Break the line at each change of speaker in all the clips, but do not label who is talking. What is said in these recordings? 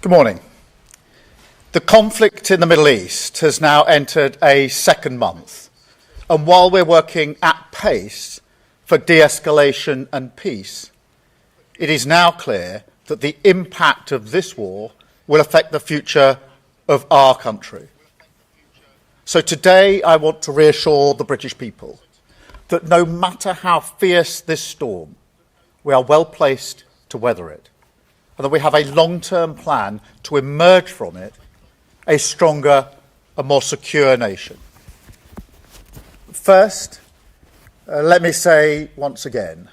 Good morning. The conflict in the Middle East has now entered a second month, and while we're working at pace for de-escalation and peace, it is now clear that the impact of this war will affect the future of our country. So today I want to reassure the British people that no matter how fierce this storm, we are well placed to weather it, and that we have a long-term plan to emerge from it a stronger and more secure nation. First, let me say once again,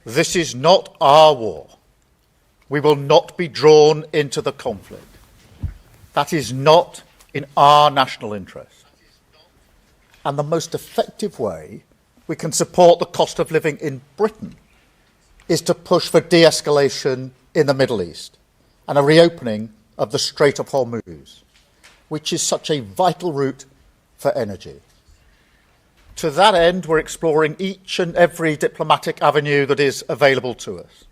this is not our war. We will not be drawn into the conflict. That is not in our national interest. And the most effective way we can support the cost of living in Britain is to push for de-escalation in the Middle East and a reopening of the Strait of Hormuz, which is such a vital route for energy. To that end, we're exploring each and every diplomatic avenue that is available to us.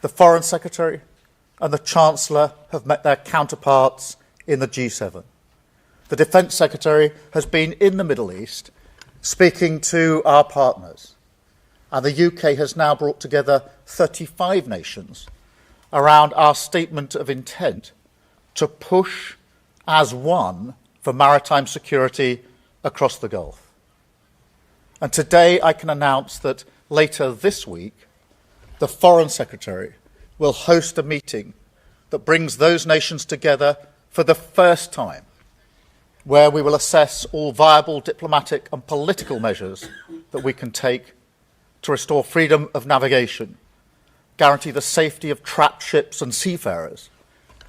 The Foreign Secretary and the Chancellor have met their counterparts in the G7. The Defence Secretary has been in the Middle East speaking to our partners. And the UK has now brought together 35 nations around our statement of intent to push as one for maritime security across the Gulf. And today I can announce that later this week, the Foreign Secretary will host a meeting that brings those nations together for the first time, where we will assess all viable diplomatic and political measures that we can take to restore freedom of navigation, guarantee the safety of trapped ships and seafarers,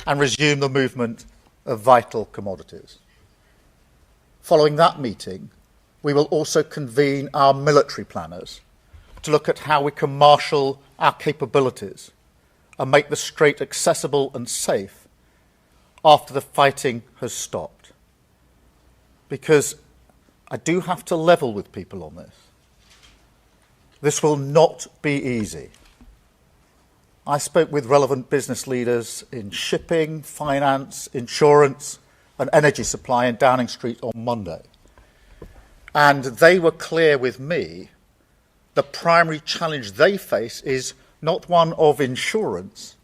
and resume the movement of vital commodities. Following that meeting, we will also convene our military planners to look at how we can marshal our capabilities and make the Strait accessible and safe after the fighting has stopped. Because I do have to level with people on this. This will not be easy. I spoke with relevant business leaders in shipping, finance, insurance, and energy supply in Downing Street on Monday. And they were clear with me the primary challenge they face is not one of insurance,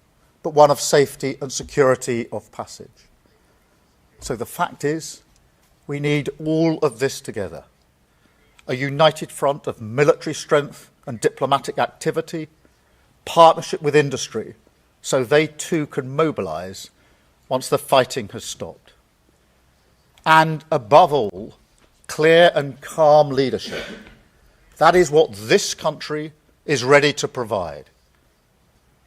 but one of safety and security of passage. So the fact is, we need all of this together. A united front of military strength and diplomatic activity, partnership with industry, so they too can mobilise once the fighting has stopped. And above all, clear and calm leadership. That is what this country is ready to provide.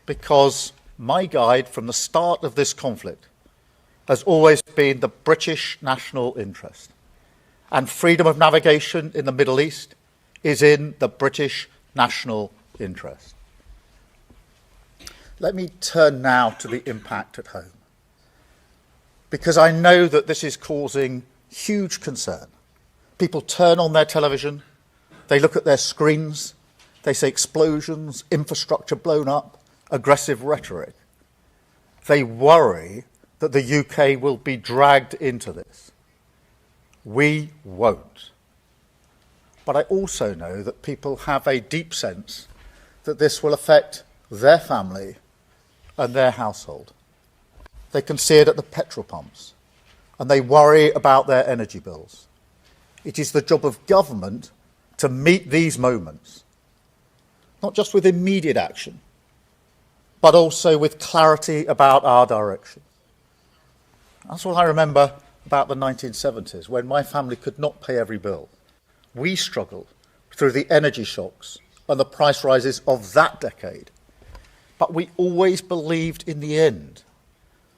Because my guide from the start of this conflict has always been the British national interest. And freedom of navigation in the Middle East is in the British national interest. Let me turn now to the impact at home, because I know that this is causing huge concern. People turn on their television, they look at their screens, they see explosions, infrastructure blown up, aggressive rhetoric. They worry that the UK will be dragged into this. We won't. But I also know that people have a deep sense that this will affect their family and their household. They can see it at the petrol pumps, and they worry about their energy bills. It is the job of government to meet these moments, not just with immediate action, but also with clarity about our direction. That's what I remember about the 1970s, when my family could not pay every bill. We struggled through the energy shocks and the price rises of that decade. But we always believed in the end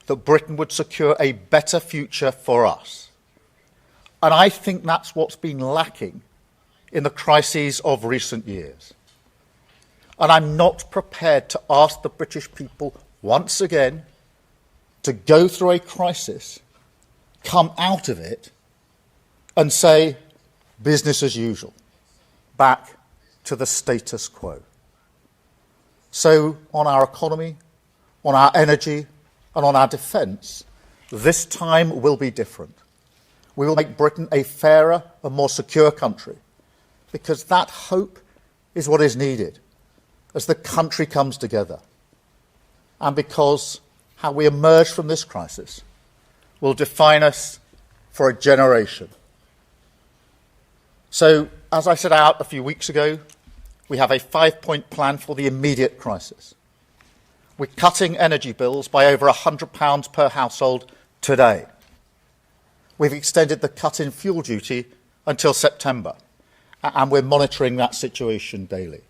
that Britain would secure a better future for us. And I think that's what's been lacking in the crises of recent years. And I'm not prepared to ask the British people once again to go through a crisis, come out of it, and say, business as usual, back to the status quo. So on our economy, on our energy, and on our defence, this time will be different. We will make Britain a fairer and more secure country, because that hope is what is needed as the country comes together, and because how we emerge from this crisis will define us for a generation. So, as I set out a few weeks ago, we have a 5-point plan for the immediate crisis. We're cutting energy bills by over £100 per household today. We've extended the cut in fuel duty until September, and we're monitoring that situation daily.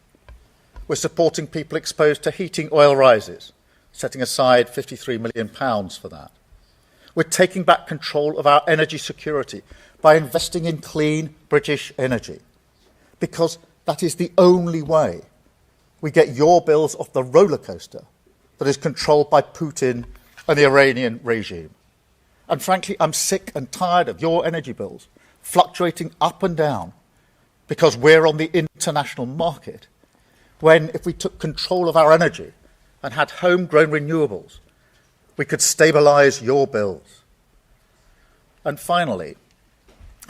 We're supporting people exposed to heating oil rises, setting aside £53 million for that. We're taking back control of our energy security by investing in clean British energy, because that is the only way we get your bills off the roller coaster that is controlled by Putin and the Iranian regime. And frankly, I'm sick and tired of your energy bills fluctuating up and down because we're on the international market, when if we took control of our energy and had homegrown renewables, we could stabilise your bills. And finally,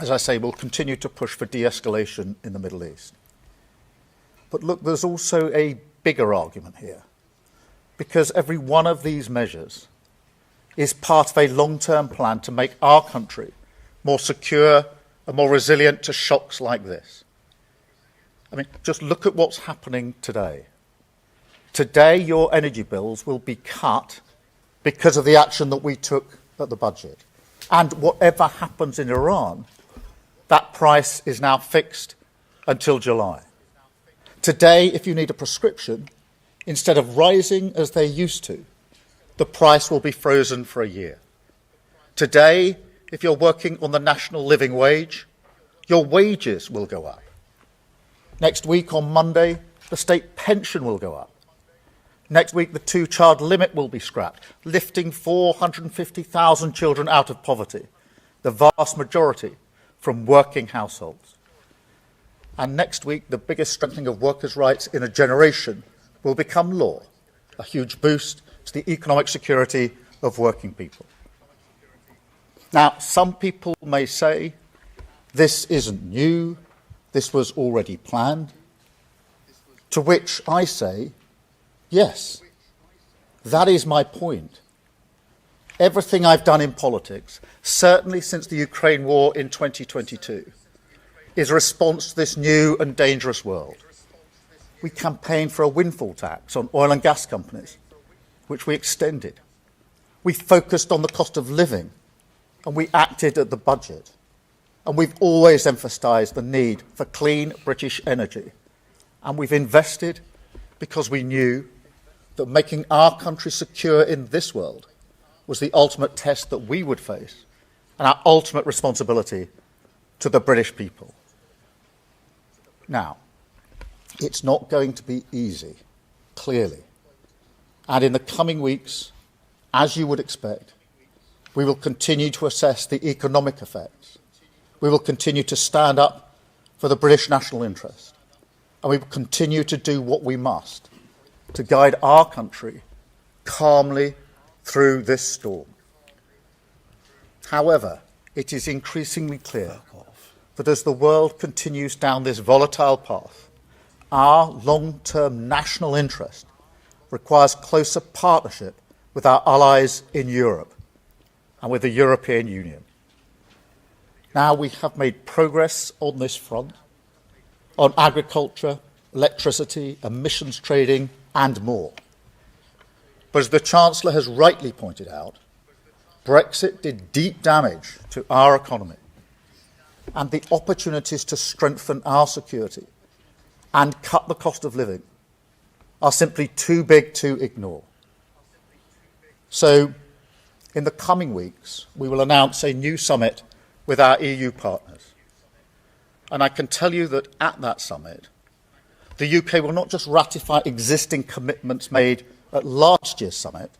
as I say, we'll continue to push for de-escalation in the Middle East. But look, there's also a bigger argument here, because every one of these measures is part of a long-term plan to make our country more secure and more resilient to shocks like this. I mean, just look at what's happening today. Today, your energy bills will be cut because of the action that we took at the budget. And whatever happens in Iran, that price is now fixed until July. Today, if you need a prescription, instead of rising as they used to, the price will be frozen for a year. Today, if you're working on the national living wage, your wages will go up. Next week, on Monday, the state pension will go up. Next week, the 2-child limit will be scrapped, lifting 450,000 children out of poverty, the vast majority from working households. And next week, the biggest strengthening of workers' rights in a generation will become law, a huge boost to the economic security of working people. Now, some people may say, this isn't new, this was already planned. To which I say, yes, that is my point. Everything I've done in politics, certainly since the Ukraine war in 2022, is a response to this new and dangerous world. We campaigned for a windfall tax on oil and gas companies, which we extended. We focused on the cost of living, and we acted at the budget. And we've always emphasised the need for clean British energy. And we've invested because we knew that making our country secure in this world was the ultimate test that we would face, and our ultimate responsibility to the British people. Now, it's not going to be easy, clearly. And in the coming weeks, as you would expect, we will continue to assess the economic effects. We will continue to stand up for the British national interest. And we will continue to do what we must to guide our country calmly through this storm. However, it is increasingly clear that as the world continues down this volatile path, our long-term national interest requires closer partnership with our allies in Europe and with the European Union. Now we have made progress on this front, on agriculture, electricity, emissions trading, and more. But as the Chancellor has rightly pointed out, Brexit did deep damage to our economy, and the opportunities to strengthen our security and cut the cost of living are simply too big to ignore. So, in the coming weeks, we will announce a new summit with our EU partners. And I can tell you that at that summit, the UK will not just ratify existing commitments made at last year's summit.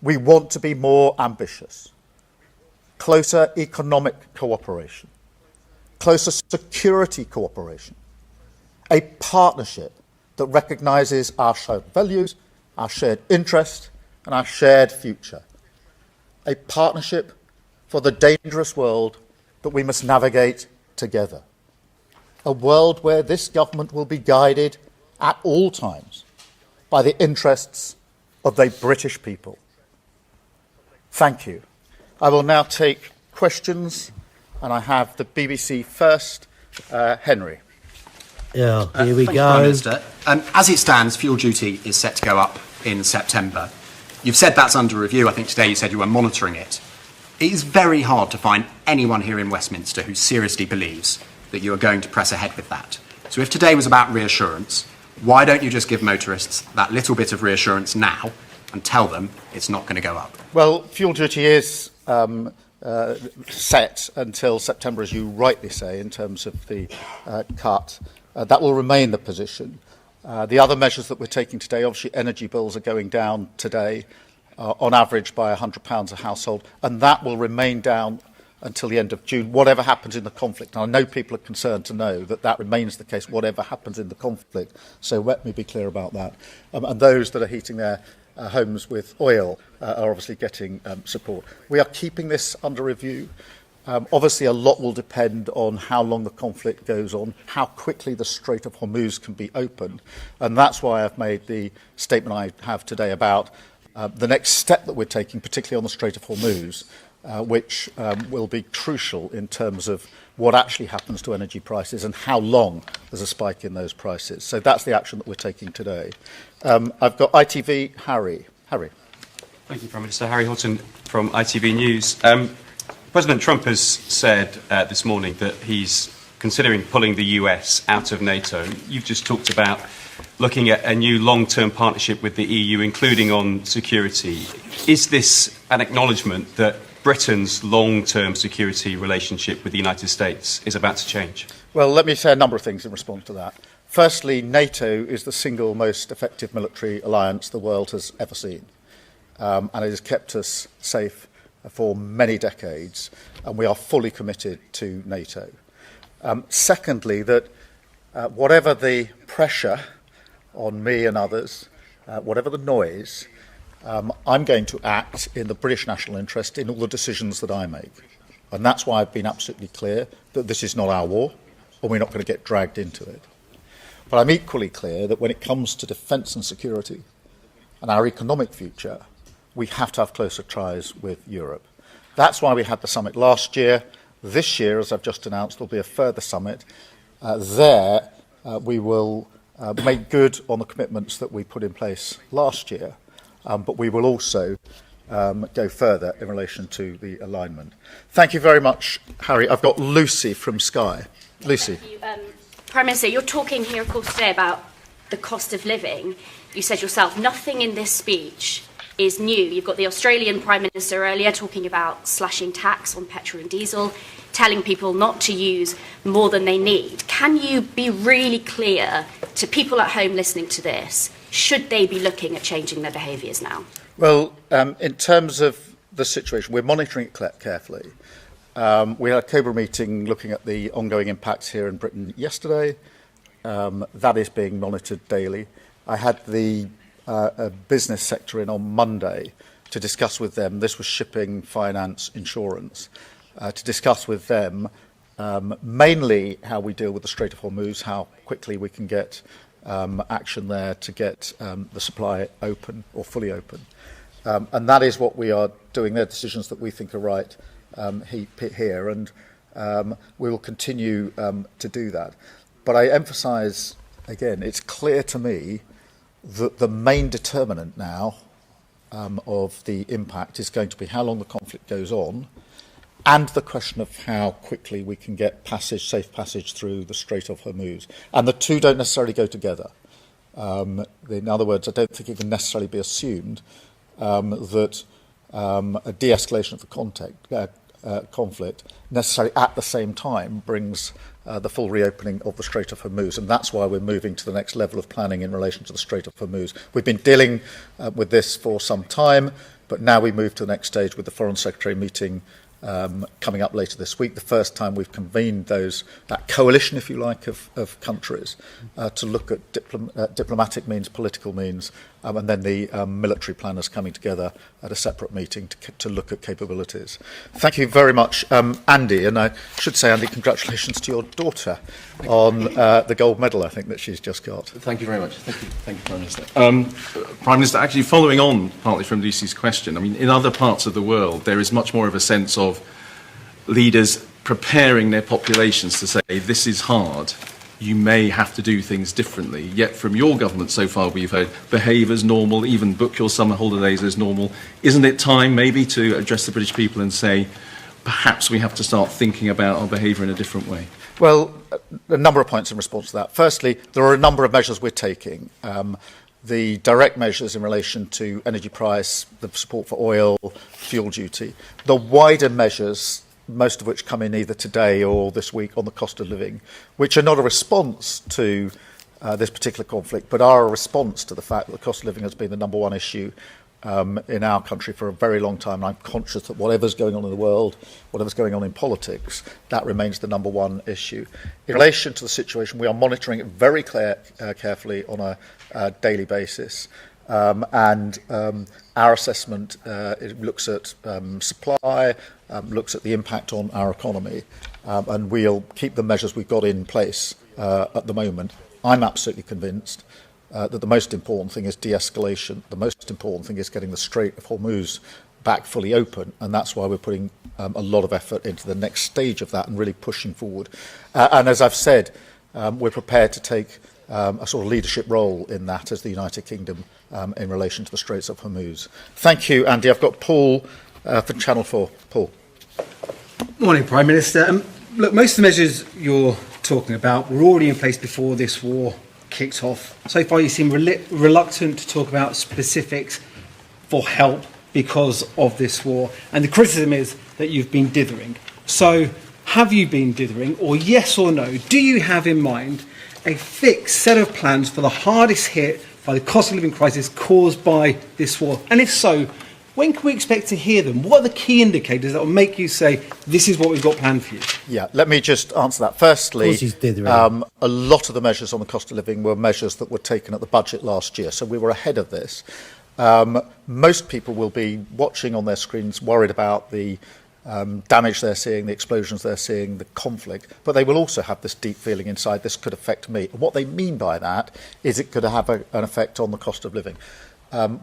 We want to be more ambitious. Closer economic cooperation, closer security cooperation, a partnership that recognises our shared values, our shared interests, and our shared future. A partnership for the dangerous world that we must navigate together. A world where this government will be guided at all times by the interests of the British people. Thank you. I will now take questions, and I have the BBC first. Henry.
Yeah, here we
Thank you,
go.
Prime Minister. As it stands, fuel duty is set to go up in September. You've said that's under review. I think today you said you were monitoring it. It is very hard to find anyone here in Westminster who seriously believes that you are going to press ahead with that. So if today was about reassurance, why don't you just give motorists that little bit of reassurance now and tell them it's not going to go up?
Well, fuel duty is set until September, as you rightly say, in terms of the cut. That will remain the position. The other measures that we're taking today, obviously energy bills are going down today, on average by £100 a household, and that will remain down until the end of June, whatever happens in the conflict. And I know people are concerned to know that that remains the case, whatever happens in the conflict. So let me be clear about that. And those that are heating their homes with oil are obviously getting support. We are keeping this under review. Obviously, a lot will depend on how long the conflict goes on, how quickly the Strait of Hormuz can be opened. And that's why I've made the statement I have today about the next step that we're taking, particularly on the Strait of Hormuz, which will be crucial in terms of what actually happens to energy prices and how long there's a spike in those prices. So that's the action that we're taking today. I've got ITV, Harry. Harry.
Thank you, Prime Minister. Harry Houghton from ITV News. President Trump has said this morning that he's considering pulling the US out of NATO. You've just talked about looking at a new long-term partnership with the EU, including on security. Is this an acknowledgement that Britain's long-term security relationship with the United States is about to change?
Well, let me say a number of things in response to that. Firstly, NATO is the single most effective military alliance the world has ever seen. And it has kept us safe for many decades, and we are fully committed to NATO. Secondly, that whatever the pressure on me and others, whatever the noise, I'm going to act in the British national interest in all the decisions that I make. And that's why I've been absolutely clear that this is not our war, and we're not going to get dragged into it. But I'm equally clear that when it comes to defence and security and our economic future, we have to have closer ties with Europe. That's why we had the summit last year. This year, as I've just announced, there'll be a further summit. We will make good on the commitments that we put in place last year, but we will also go further in relation to the alignment. Thank you very much, Harry. I've got Lucy from Sky. Lucy.
Thank you. Prime Minister, you're talking here, of course, today about the cost of living. You said yourself, nothing in this speech is new. You've got the Australian Prime Minister earlier talking about slashing tax on petrol and diesel, telling people not to use more than they need. Can you be really clear to people at home listening to this? Should they be looking at changing their behaviours now? Well,
in terms of the situation, we're monitoring it carefully. We had a COBRA meeting looking at the ongoing impacts here in Britain yesterday. That is being monitored daily. I had the business sector in on Monday to discuss with them, this was shipping, finance, insurance, to discuss with them mainly how we deal with the Strait of Hormuz, how quickly we can get action there to get the supply open or fully open. And that is what we are doing. They're decisions that we think are right here, and we will continue to do that. But I emphasise, again, it's clear to me that the main determinant now of the impact is going to be how long the conflict goes on, and the question of how quickly we can get safe passage through the Strait of Hormuz. And the two don't necessarily go together. In other words, I don't think it can necessarily be assumed that a de-escalation of the conflict necessarily at the same time brings the full reopening of the Strait of Hormuz. And that's why we're moving to the next level of planning in relation to the Strait of Hormuz. We've been dealing with this for some time, but now we move to the next stage with the Foreign Secretary meeting coming up later this week, the first time we've convened that coalition, if you like, of countries to look at diplomatic means, political means, and then the military planners coming together at a separate meeting to look at capabilities. Thank you very much, Andy, and I should say, Andy, congratulations to your daughter on the gold medal, I think, that she's just got.
Thank you very much. Thank you, Prime Minister. Prime Minister, actually following on partly from Lucy's question, I mean, in other parts of the world, there is much more of a sense of leaders preparing their populations to say, this is hard, you may have to do things differently. Yet from your government so far, we've heard behave as normal, even book your summer holidays as normal. Isn't it time maybe to address the British people and say, perhaps we have to start thinking about our behaviour in a different way?
Well, a number of points in response to that. Firstly, there are a number of measures we're taking. The direct measures in relation to energy price, the support for oil, fuel duty. The wider measures, most of which come in either today or this week on the cost of living, which are not a response to this particular conflict, but are a response to the fact that the cost of living has been the number one issue in our country for a very long time. And I'm conscious that whatever's going on in the world, whatever's going on in politics, that remains the number one issue. In relation to the situation, we are monitoring it very carefully on a daily basis. And our assessment it looks at supply, looks at the impact on our economy, and we'll keep the measures we've got in place at the moment. I'm absolutely convinced that the most important thing is de-escalation. The most important thing is getting the Strait of Hormuz back fully open, and that's why we're putting a lot of effort into the next stage of that and really pushing forward. And as I've said, we're prepared to take a sort of leadership role in that as the United Kingdom in relation to the Straits of Hormuz. Thank you, Andy. I've got Paul from Channel 4. Paul.
Morning, Prime Minister. Look, most of the measures you're talking about were already in place before this war kicked off. So far, you seem reluctant to talk about specifics for help because of this war. And the criticism is that you've been dithering. So have you been dithering, or yes or no, do you have in mind a fixed set of plans for the hardest hit by the cost of living crisis caused by this war? And if so, when can we expect to hear them? What are the key indicators that will make you say, this is what we've got planned for you?
Yeah, let me just answer that. Firstly, a lot of the measures on the cost of living were measures that were taken at the budget last year, so we were ahead of this. Most people will be watching on their screens, worried about the damage they're seeing, the explosions they're seeing, the conflict, but they will also have this deep feeling inside, this could affect me. And what they mean by that is it could have an effect on the cost of living.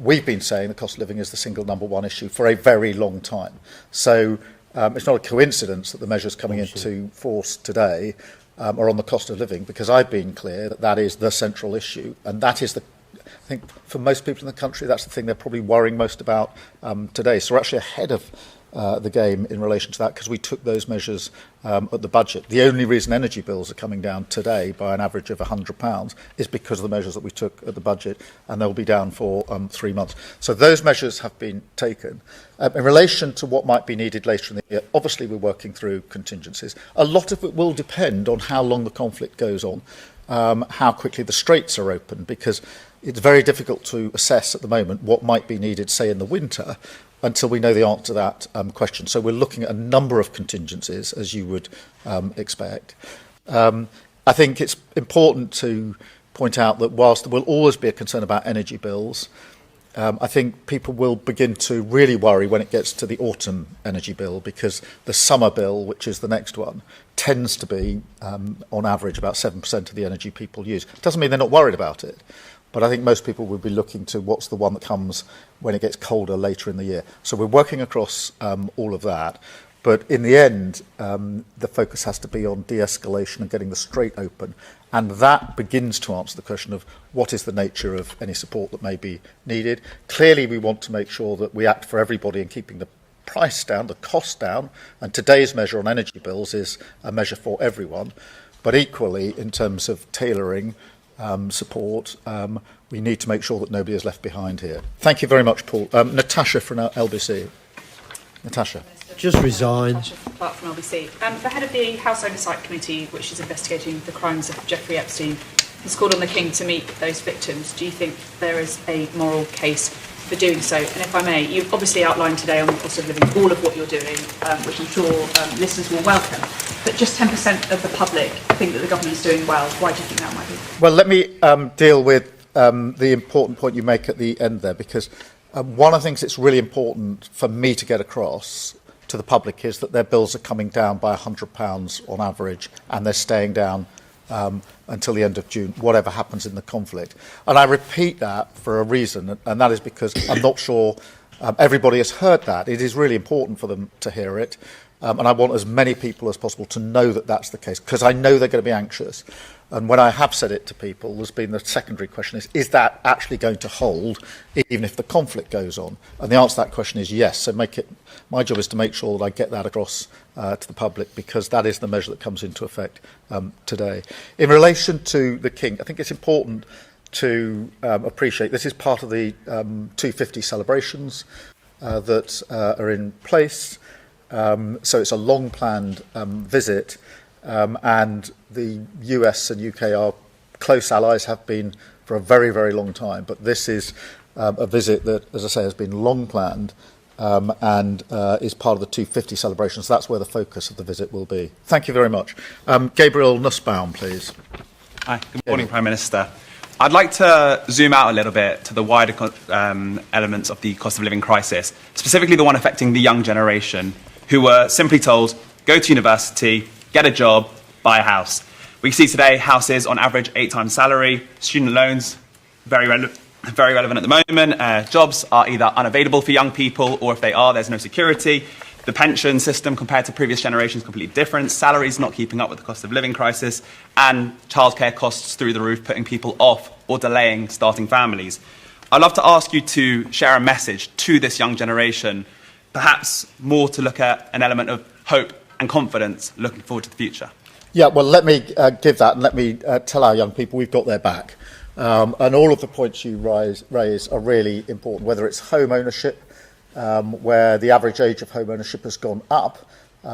We've been saying the cost of living is the single number one issue for a very long time. So it's not a coincidence that the measures coming into force today are on the cost of living, because I've been clear that that is the central issue, and that is I think for most people in the country, that's the thing they're probably worrying most about today. So we're actually ahead of the game in relation to that, because we took those measures at the budget. The only reason energy bills are coming down today by an average of £100 is because of the measures that we took at the budget, and they'll be down for 3 months. So those measures have been taken. In relation to what might be needed later in the year, obviously we're working through contingencies. A lot of it will depend on how long the conflict goes on, how quickly the straits are open, because it's very difficult to assess at the moment what might be needed, say, in the winter, until we know the answer to that question. So we're looking at a number of contingencies, as you would expect. I think it's important to point out that whilst there will always be a concern about energy bills, I think people will begin to really worry when it gets to the autumn energy bill, because the summer bill, which is the next one, tends to be, on average, about 7% of the energy people use. It doesn't mean they're not worried about it, but I think most people will be looking to what's the one that comes when it gets colder later in the year. So we're working across all of that. But in the end, the focus has to be on de-escalation and getting the strait open. And that begins to answer the question of what is the nature of any support that may be needed. Clearly, we want to make sure that we act for everybody in keeping the price down, the cost down. And today's measure on energy bills is a measure for everyone. But equally, in terms of tailoring support, we need to make sure that nobody is left behind here. Thank you very much, Paul. Natasha from LBC. Natasha.
Just resign.
Natasha Clark from LBC. The head of the House Oversight Committee, which is investigating the crimes of Jeffrey Epstein, has called on the King to meet those victims. Do you think there is a moral case for doing so. And if I may, you've obviously outlined today on the cost of living all of what you're doing, which I'm sure listeners will welcome. But just 10% of the public think that the government is doing well. Why do you think that might be?
Well, let me deal with the important point you make at the end there, because one of the things that's really important for me to get across to the public is that their bills are coming down by £100 on average, and they're staying down until the end of June, whatever happens in the conflict. And I repeat that for a reason, and that is because I'm not sure everybody has heard that. It is really important for them to hear it, and I want as many people as possible to know that that's the case, because I know they're going to be anxious. And when I have said it to people, there's been the secondary question is that actually going to hold even if the conflict goes on? And the answer to that question is yes. So my job is to make sure that I get that across to the public, because that is the measure that comes into effect today. In relation to the King, I think it's important to appreciate this is part of the 250 celebrations that are in place. So it's a long-planned visit. And the US and UK are close allies, have been for a very, very long time. But this is a visit that, as I say, has been long planned and is part of the 250 celebrations. So that's where the focus of the visit will be. Thank you very much. Gabriel Nussbaum, please.
Hi, good morning, Prime Minister. I'd like to zoom out a little bit to the wider elements of the cost of living crisis, specifically the one affecting the young generation, who were simply told, go to university, get a job, buy a house. We see today houses on average 8 times salary, student loans, very relevant at the moment. Jobs are either unavailable for young people, or if they are, there's no security. The pension system compared to previous generations is completely different. Salaries not keeping up with the cost of living crisis, and childcare costs through the roof, putting people off or delaying starting families. I'd love to ask you to share a message to this young generation, perhaps more to look at an element of hope and confidence looking forward to the future.
Yeah, well, let me give that, and let me tell our young people we've got their back. And all of the points you raise are really important, whether it's home ownership, where the average age of home ownership has gone up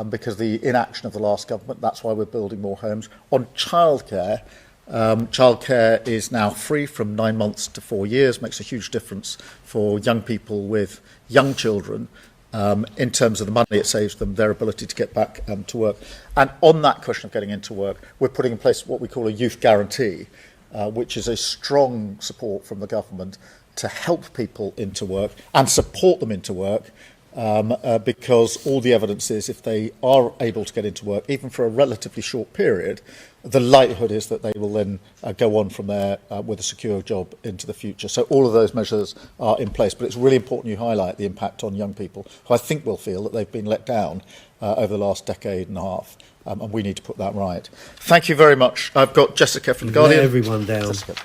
because of the inaction of the last government. That's why we're building more homes. On childcare, childcare is now free from 9 months to 4 years, makes a huge difference for young people with young children. In terms of the money it saves them, their ability to get back to work. And on that question of getting into work, we're putting in place what we call a youth guarantee, which is a strong support from the government to help people into work and support them into work, because all the evidence is if they are able to get into work, even for a relatively short period, the likelihood is that they will then go on from there with a secure job into the future. So all of those measures are in place. But it's really important you highlight the impact on young people, who I think will feel that they've been let down over the last decade and a half. And we need to put that right. Thank you very much. I've got Jessica from The Guardian.
Let everyone down.
Jessica.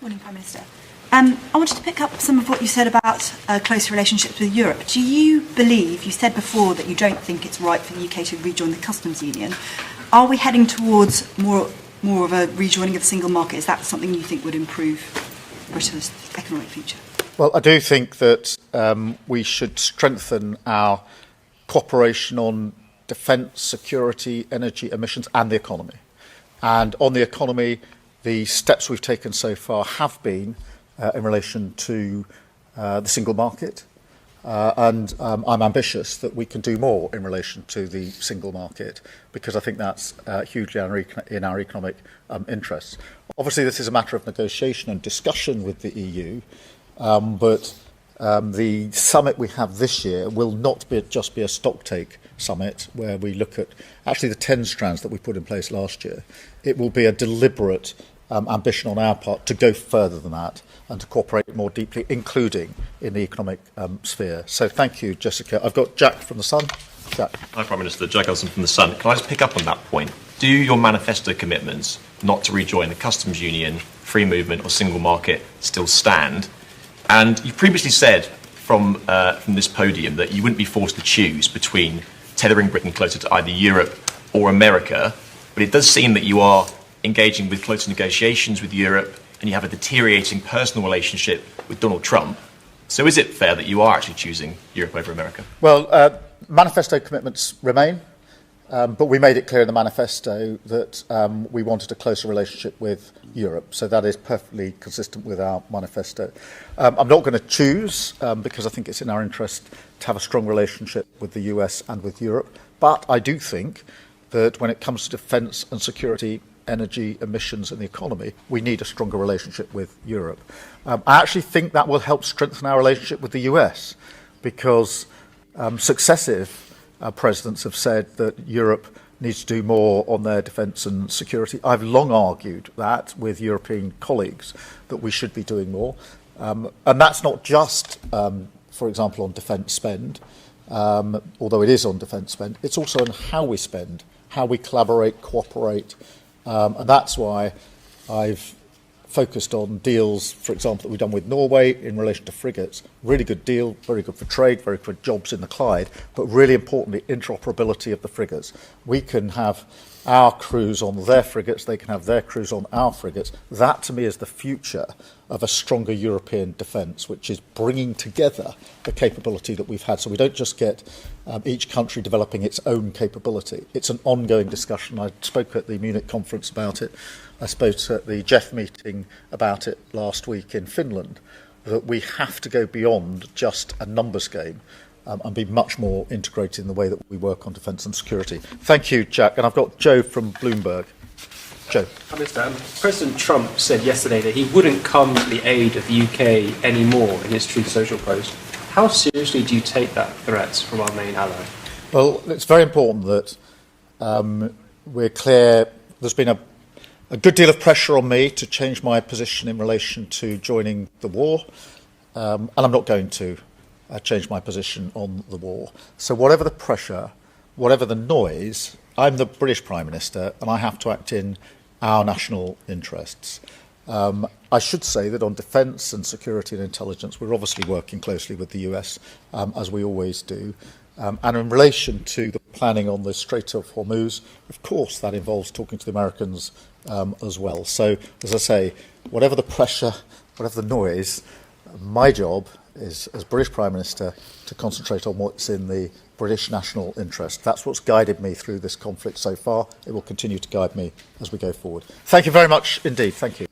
Morning, Prime Minister. I wanted to pick up some of what you said about close relationships with Europe. Do you believe, you said before that you don't think it's right for the UK to rejoin the customs union. Are we heading towards more of a rejoining of the single market? Is that something you think would improve Britain's economic future?
Well, I do think that we should strengthen our cooperation on defence, security, energy, emissions and the economy. And on the economy, the steps we've taken so far have been in relation to the single market. And I'm ambitious that we can do more in relation to the single market, because I think that's hugely in our economic interests. Obviously, this is a matter of negotiation and discussion with the EU, but the summit we have this year will not just be a stocktake summit where we look at actually the 10 strands that we put in place last year. It will be a deliberate ambition on our part to go further than that and to cooperate more deeply, including in the economic sphere. So thank you, Jessica. I've got Jack from The Sun. Jack.
Hi, Prime Minister. Jack Elson from The Sun. Can I just pick up on that point? Do your manifesto commitments not to rejoin the customs union, free movement or single market still stand? And you've previously said from this podium that you wouldn't be forced to choose between tethering Britain closer to either Europe or America, but it does seem that you are engaging with closer negotiations with Europe and you have a deteriorating personal relationship with Donald Trump. So is it fair that you are actually choosing Europe over America?
Well, manifesto commitments remain. But we made it clear in the manifesto that we wanted a closer relationship with Europe. So that is perfectly consistent with our manifesto. I'm not going to choose, because I think it's in our interest to have a strong relationship with the US and with Europe. But I do think that when it comes to defence and security, energy, emissions and the economy, we need a stronger relationship with Europe. I actually think that will help strengthen our relationship with the US, because successive presidents have said that Europe needs to do more on their defence and security. I've long argued that with European colleagues, that we should be doing more. And that's not just, for example, on defence spend, although it is on defence spend. It's also on how we spend, how we collaborate, cooperate. And that's why I've focused on deals, for example, that we've done with Norway in relation to frigates. Really good deal, very good for trade, very good for jobs in the Clyde, but really importantly, interoperability of the frigates. We can have our crews on their frigates, they can have their crews on our frigates. That, to me, is the future of a stronger European defence, which is bringing together the capability that we've had. So we don't just get each country developing its own capability. It's an ongoing discussion. I spoke at the Munich conference about it. I spoke at the Jeff meeting about it last week in Finland, that we have to go beyond just a numbers game and be much more integrated in the way that we work on defence and security. Thank you, Jack. And I've got Joe from Bloomberg. Joe.
President Trump said yesterday that he wouldn't come to the aid of the UK anymore in his Truth Social post. How seriously do you take that threat from our main ally?
Well, it's very important that we're clear. There's been a good deal of pressure on me to change my position in relation to joining the war, and I'm not going to change my position on the war. So whatever the pressure, whatever the noise, I'm the British Prime Minister and I have to act in our national interests. I should say that on defence and security and intelligence, we're obviously working closely with the US, as we always do. And in relation to the planning on the Strait of Hormuz, of course, that involves talking to the Americans as well. So, as I say, whatever the pressure, whatever the noise, my job is, as British Prime Minister, to concentrate on what's in the British national interest. That's what's guided me through this conflict so far. It will continue to guide me as we go forward. Thank you very much indeed. Thank you.